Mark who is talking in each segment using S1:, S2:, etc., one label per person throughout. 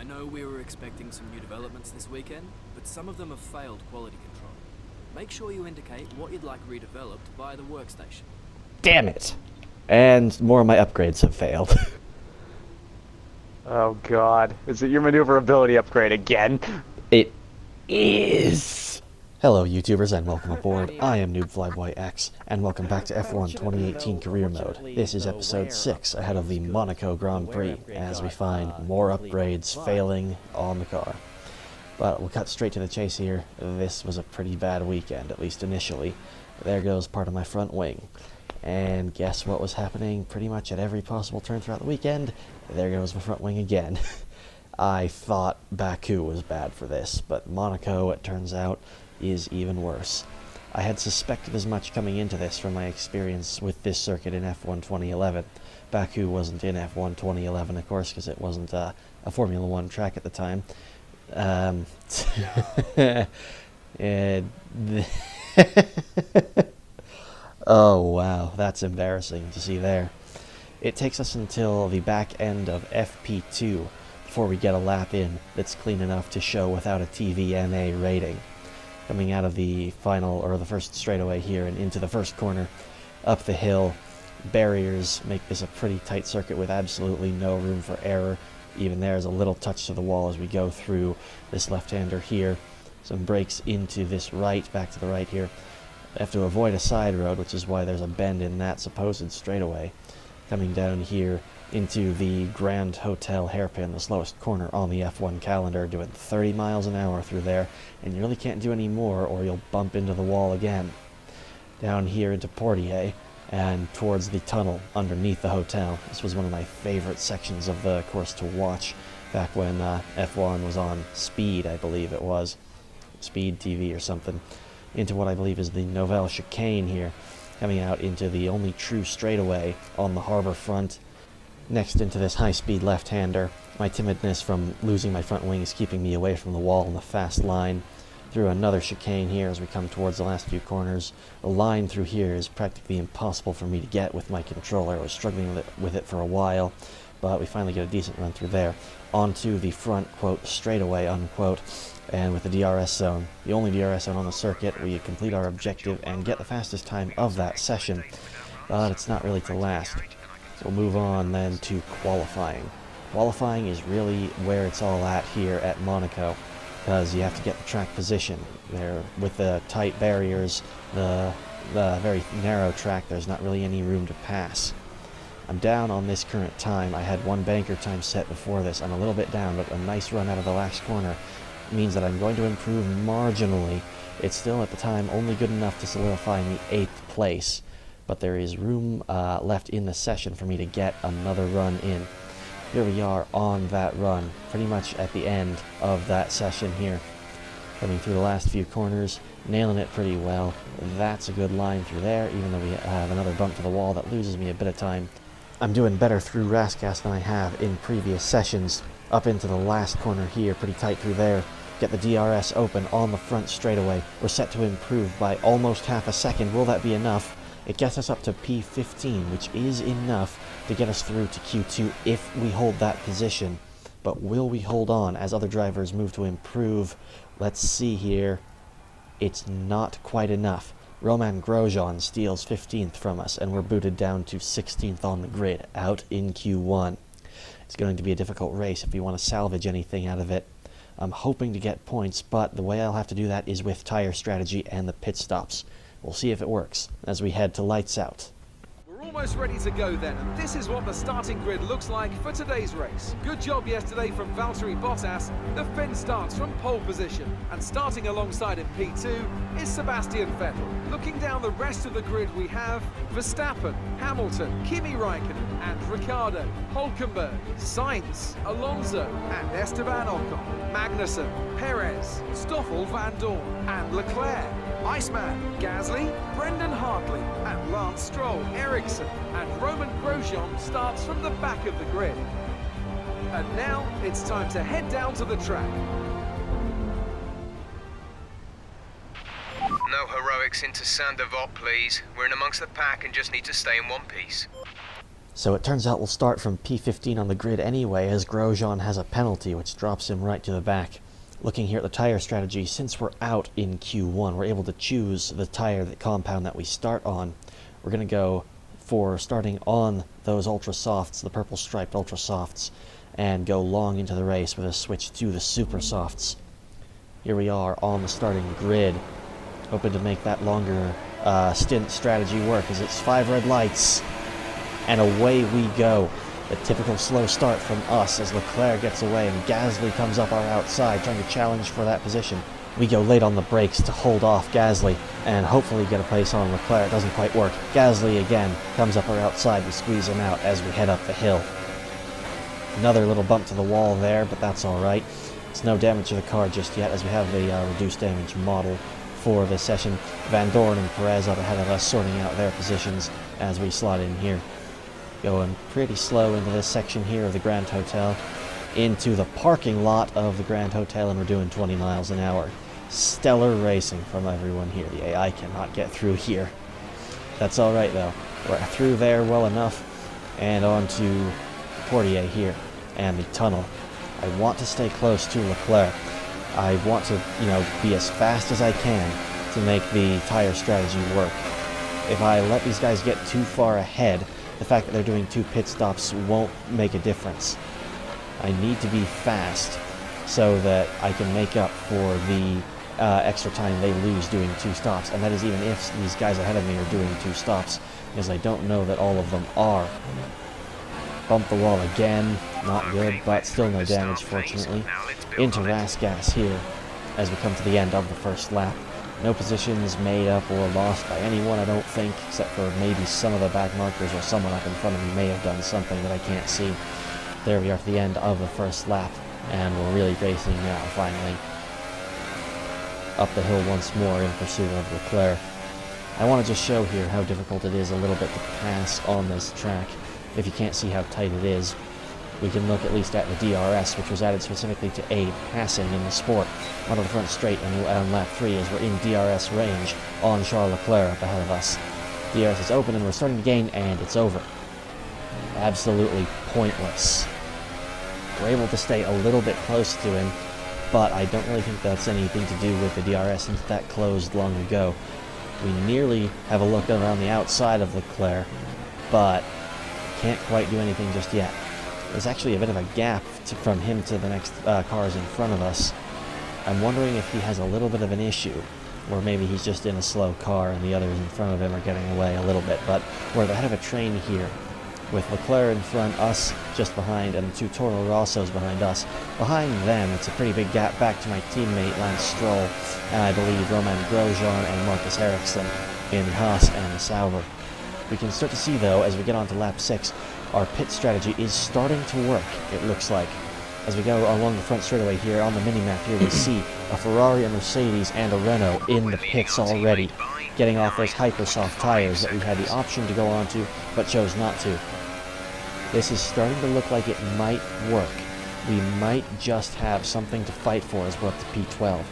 S1: I know we were expecting some new developments this weekend, but some of them have failed quality control. Make sure you indicate what you'd like redeveloped by the workstation.
S2: Damn it! And more of my upgrades have failed.
S3: Oh god. Is it your maneuverability upgrade again?
S2: It is! Hello YouTubers and welcome aboard. I am NoobFlyboyX and welcome back to F1 2018 Career Mode. This is episode 6 ahead of the Monaco Grand Prix as we find more upgrades failing on the car. But we'll cut straight to the chase here. This was a pretty bad weekend, at least initially. There goes part of my front wing. And guess what was happening pretty much at every possible turn throughout the weekend? There goes my front wing again. I thought Baku was bad for this, but Monaco, it turns out, is even worse. I had suspected as much coming into this from my experience with this circuit in F1 2011. Baku wasn't in F1 2011, of course, because it wasn't a Formula 1 track at the time. Oh wow, that's embarrassing to see there. It takes us until the back end of FP2 before we get a lap in that's clean enough to show without a TVMA rating. Coming out of the final, or the first straightaway here and into the first corner, up the hill, barriers make this a pretty tight circuit with absolutely no room for error. Even there's a little touch to the wall as we go through this left-hander here. Some brakes into this right, back to the right here. I have to avoid a side road, which is why there's a bend in that supposed straightaway. Coming down here into the Grand Hotel hairpin, the slowest corner on the F1 calendar, doing 30 miles an hour through there, and you really can't do any more or you'll bump into the wall again. Down here into Portier and towards the tunnel underneath the hotel. This was one of my favorite sections of the course to watch back when F1 was on Speed, I believe it was. Speed TV or something. Into what I believe is the Novelle chicane here, coming out into the only true straightaway on the harbor front. Next into this high-speed left-hander. My timidness from losing my front wing is keeping me away from the wall in the fast line. Through another chicane here as we come towards the last few corners. The line through here is practically impossible for me to get with my controller. I was struggling with it for a while, but we finally get a decent run through there. Onto the front, quote, straightaway, unquote, and with the DRS zone. The only DRS zone on the circuit, we complete our objective and get the fastest time of that session. But it's not really to last. So we'll move on then to qualifying. Qualifying is really where it's all at here at Monaco, because you have to get the track position. There, with the tight barriers, the very narrow track, there's not really any room to pass. I'm down on this current time. I had one banker time set before this. I'm a little bit down, but a nice run out of the last corner means that I'm going to improve marginally. It's still at the time only good enough to solidify in the 8th place, but there is room left in the session for me to get another run in. Here we are on that run, pretty much at the end of that session here. Coming through the last few corners, nailing it pretty well. That's a good line through there, even though we have another bump to the wall that loses me a bit of time. I'm doing better through Raskas than I have in previous sessions. Up into the last corner here, pretty tight through there. Get the DRS open on the front straightaway. We're set to improve by almost half a second. Will that be enough? It gets us up to P15, which is enough to get us through to Q2 if we hold that position. But will we hold on as other drivers move to improve? Let's see here. It's not quite enough. Roman Grosjean steals 15th from us, and we're booted down to 16th on the grid, out in Q1. It's going to be a difficult race if we want to salvage anything out of it. I'm hoping to get points, but the way I'll have to do that is with tire strategy and the pit stops. We'll see if it works as we head to lights out.
S4: We're almost ready to go then, and this is what the starting grid looks like for today's race. Good job yesterday from Valtteri Bottas. The Finn starts from pole position, and starting alongside in P2 is Sebastian Vettel. Looking down the rest of the grid, we have Verstappen, Hamilton, Kimi Raikkonen and Ricciardo, Hülkenberg, Sainz, Alonso and Esteban Ocon, Magnussen, Perez, Stoffel Van Dorn and Leclerc, Iceman, Gasly, Brendan Hartley and Lance Stroll, Ericsson and Roman Grosjean starts from the back of the grid. And now it's time to head down to the track.
S5: No heroics into Saint-Devote, please. We're in amongst the pack and just need to stay in one piece.
S2: So it turns out we'll start from P15 on the grid anyway, as Grosjean has a penalty, which drops him right to the back. Looking here at the tire strategy, since we're out in Q1, we're able to choose the tire compound that we start on. We're going to go for starting on those Ultra Softs, the purple striped Ultra Softs, and go long into the race with a switch to the Super Softs. Here we are on the starting grid, hoping to make that longer stint strategy work, as it's 5 red lights, and away we go. The typical slow start from us as Leclerc gets away and Gasly comes up our outside trying to challenge for that position. We go late on the brakes to hold off Gasly and hopefully get a place on Leclerc. It doesn't quite work. Gasly again comes up our outside to squeeze him out as we head up the hill. Another little bump to the wall there, but that's alright. It's no damage to the car just yet, as we have the reduced damage model for the session. Van Dorn and Perez up ahead of us, sorting out their positions as we slot in here. Going pretty slow into this section here of the Grand Hotel, into the parking lot of the Grand Hotel, and we're doing 20 miles an hour. Stellar racing from everyone here. The AI cannot get through here. That's alright though. We're through there well enough, and on to Portier here, and the tunnel. I want to stay close to Leclerc. I want to, be as fast as I can to make the tire strategy work. If I let these guys get too far ahead, the fact that they're doing 2 pit stops won't make a difference. I need to be fast so that I can make up for the extra time they lose doing 2 stops, and that is even if these guys ahead of me are doing 2 stops, because I don't know that all of them are. Bump the wall again, not good, but still no damage fortunately. Into Rasgas here as we come to the end of the first lap. No positions made up or lost by anyone, I don't think, except for maybe some of the back markers, or someone up in front of me may have done something that I can't see. There we are at the end of the first lap, and we're really racing now, finally. Up the hill once more in pursuit of Leclerc. I want to just show here how difficult it is a little bit to pass on this track. If you can't see how tight it is, we can look at least at the DRS, which was added specifically to aid passing in the sport. Onto the front straight on lap 3 as we're in DRS range on Charles Leclerc up ahead of us. DRS is open and we're starting to gain, and it's over. Absolutely pointless. We're able to stay a little bit close to him, but I don't really think that's anything to do with the DRS, since that closed long ago. We nearly have a look around the outside of Leclerc, but can't quite do anything just yet. There's actually a bit of a gap from him to the next cars in front of us. I'm wondering if he has a little bit of an issue, or maybe he's just in a slow car and the others in front of him are getting away a little bit. But we're ahead of a train here, with Leclerc in front, us just behind, and the 2 Toro Rossos behind us. Behind them, it's a pretty big gap back to my teammate Lance Stroll, and I believe Roman Grosjean and Marcus Ericsson in the Haas and the Sauber. We can start to see, though, as we get on to lap 6, our pit strategy is starting to work, it looks like. As we go along the front straightaway here on the minimap here, we see a Ferrari, a Mercedes, and a Renault in the pits already, getting off those hyper-soft tires that we had the option to go onto, but chose not to. This is starting to look like it might work. We might just have something to fight for as we're up to P12.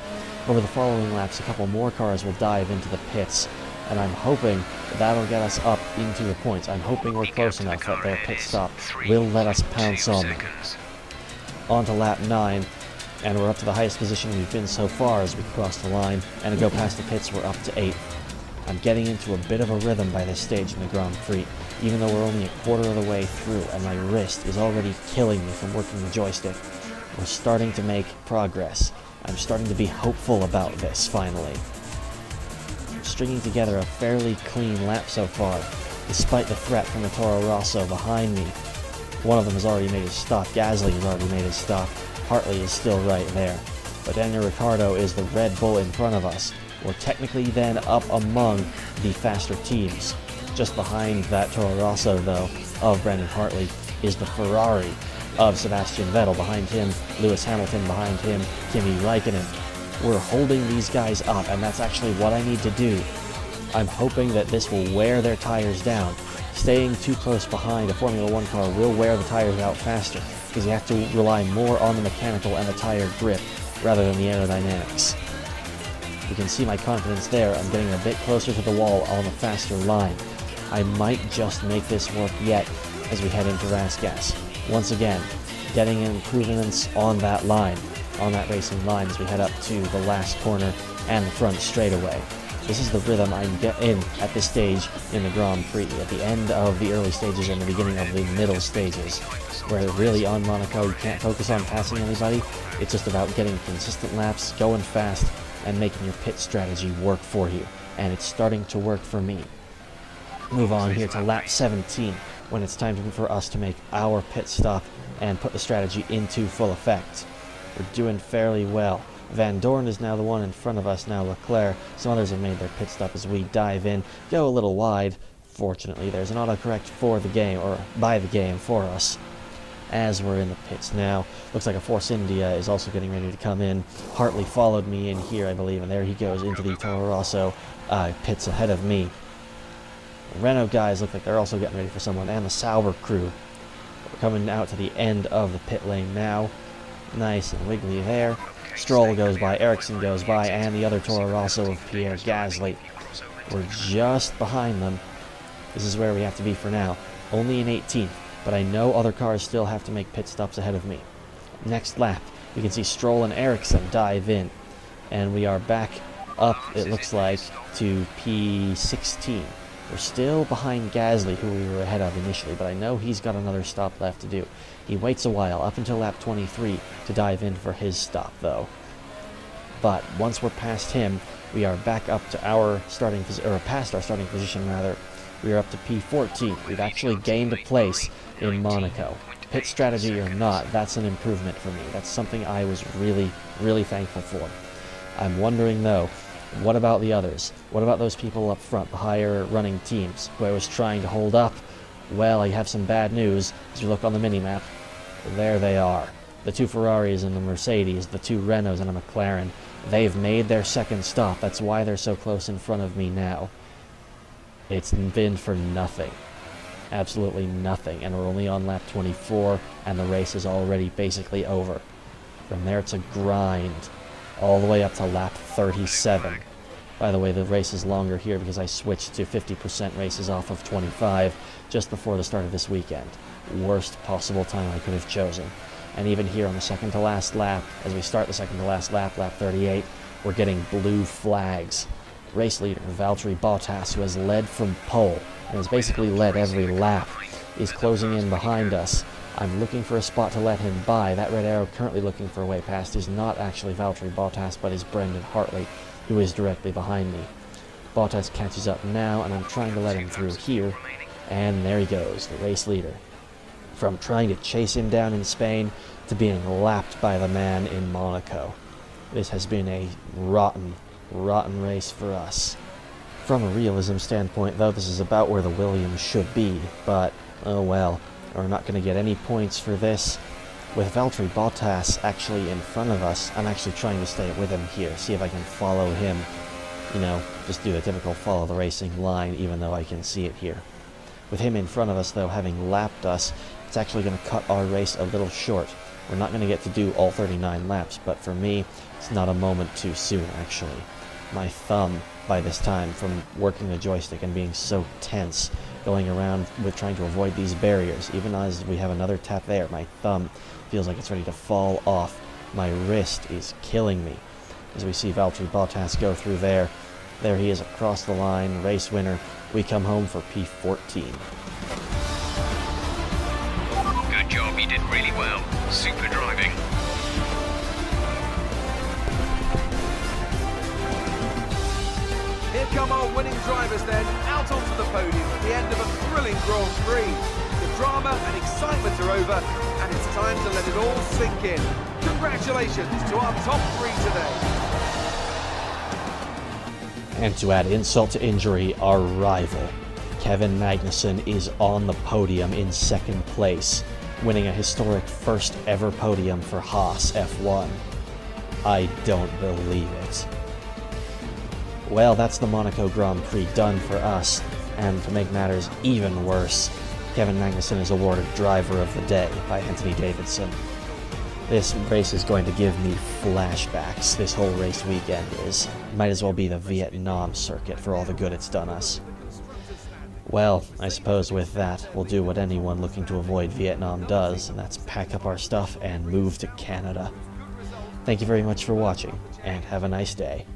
S2: Over the following laps, a couple more cars will dive into the pits, and I'm hoping that'll get us up into the points. I'm hoping we're close enough that their pit stop will let us pounce on them. On to lap 9, and we're up to the highest position we've been so far as we cross the line, and to go past the pits, we're up to 8th. I'm getting into a bit of a rhythm by this stage in the Grand Prix, even though we're only a quarter of the way through, and my wrist is already killing me from working the joystick. We're starting to make progress. I'm starting to be hopeful about this, finally. Stringing together a fairly clean lap so far, despite the threat from the Toro Rosso behind me. One of them has already made his stop. Gasly has already made his stop. Hartley is still right there. But Daniel Ricciardo is the Red Bull in front of us. We're technically then up among the faster teams. Just behind that Toro Rosso, though, of Brandon Hartley, is the Ferrari of Sebastian Vettel. Behind him, Lewis Hamilton. Behind him, Kimi Räikkönen. We're holding these guys up, and that's actually what I need to do. I'm hoping that this will wear their tires down. Staying too close behind a Formula 1 car will wear the tires out faster, because you have to rely more on the mechanical and the tire grip rather than the aerodynamics. You can see my confidence there. I'm getting a bit closer to the wall on a faster line. I might just make this work yet, as we head into Rasgas. Once again, getting improvements on that line, on that racing line as we head up to the last corner and the front straightaway. This is the rhythm I'm in at this stage in the Grand Prix, at the end of the early stages and the beginning of the middle stages, where really on Monaco you can't focus on passing anybody. It's just about getting consistent laps, going fast, and making your pit strategy work for you. And it's starting to work for me. Move on here to lap 17, when it's time for us to make our pit stop and put the strategy into full effect. We're doing fairly well. Van Dorn is now the one in front of us, now Leclerc. Some others have made their pit stop as we dive in, go a little wide. Fortunately, there's an autocorrect for the game, or by the game for us, as we're in the pits now. Looks like a Force India is also getting ready to come in. Hartley followed me in here, I believe, and there he goes into the Toro Rosso pits ahead of me. The Renault guys look like they're also getting ready for someone, and the Sauber crew. We're coming out to the end of the pit lane now. Nice and wiggly there. Stroll goes by, Ericsson goes by, and the other Toro Rosso of Pierre Gasly. We're just behind them. This is where we have to be for now. Only in 18th, but I know other cars still have to make pit stops ahead of me. Next lap, we can see Stroll and Ericsson dive in, and we are back up, it looks like, to P16. We're still behind Gasly, who we were ahead of initially, but I know he's got another stop left to do. He waits a while, up until lap 23, to dive in for his stop, though. But once we're past him, we are back up to our starting position, or past our starting position, rather. We are up to P14. We've actually gained a place in Monaco. Pit strategy or not, that's an improvement for me. That's something I was really, really thankful for. I'm wondering, though, what about the others? What about those people up front, the higher running teams, who I was trying to hold up? Well, I have some bad news. As you look on the minimap, there they are. The two Ferraris and the Mercedes, the two Renaults and a McLaren. They've made their second stop. That's why they're so close in front of me now. It's been for nothing. Absolutely nothing. And we're only on lap 24, and the race is already basically over. From there, it's a grind all the way up to lap 37. By the way, the race is longer here because I switched to 50% races off of 25 just before the start of this weekend. Worst possible time I could have chosen. And even here on the second to last lap, as we start the second to last lap, lap 38, we're getting blue flags. Race leader Valtteri Bottas, who has led from pole and has basically led every lap, is closing in behind us. I'm looking for a spot to let him by. That red arrow currently looking for a way past is not actually Valtteri Bottas, but is Brendan Hartley, who is directly behind me. Bottas catches up now, and I'm trying to let him through here, and there he goes, the race leader. From trying to chase him down in Spain to being lapped by the man in Monaco. This has been a rotten race for us. From a realism standpoint, though, this is about where the Williams should be, but oh well. We're not going to get any points for this. With Valtteri Bottas actually in front of us, I'm actually trying to stay with him here, see if I can follow him. You know, just do the typical follow the racing line, even though I can see it here. With him in front of us, though, having lapped us, it's actually going to cut our race a little short. We're not going to get to do all 39 laps, but for me, it's not a moment too soon, actually. My thumb, by this time, from working the joystick and being so tense, going around with trying to avoid these barriers, even as we have another tap there, my thumb feels like it's ready to fall off. My wrist is killing me. As we see Valtteri Bottas go through there. There he is across the line, race winner. We come home for P14.
S5: Good job, you did really well. Super driving.
S4: Here come our winning drivers then, out onto the podium at the end of a thrilling Grand Prix. The drama and excitement are over, and it's time to let it all sink in. Congratulations to our top three today.
S2: And to add insult to injury, our rival, Kevin Magnussen, is on the podium in second place, winning a historic first ever podium for Haas F1. I don't believe it. Well, that's the Monaco Grand Prix done for us, and to make matters even worse, Kevin Magnussen is awarded Driver of the Day by Anthony Davidson. This race is going to give me flashbacks, this whole race weekend is. Might as well be the Vietnam circuit for all the good it's done us. Well, I suppose with that, we'll do what anyone looking to avoid Vietnam does, and that's pack up our stuff and move to Canada. Thank you very much for watching, and have a nice day.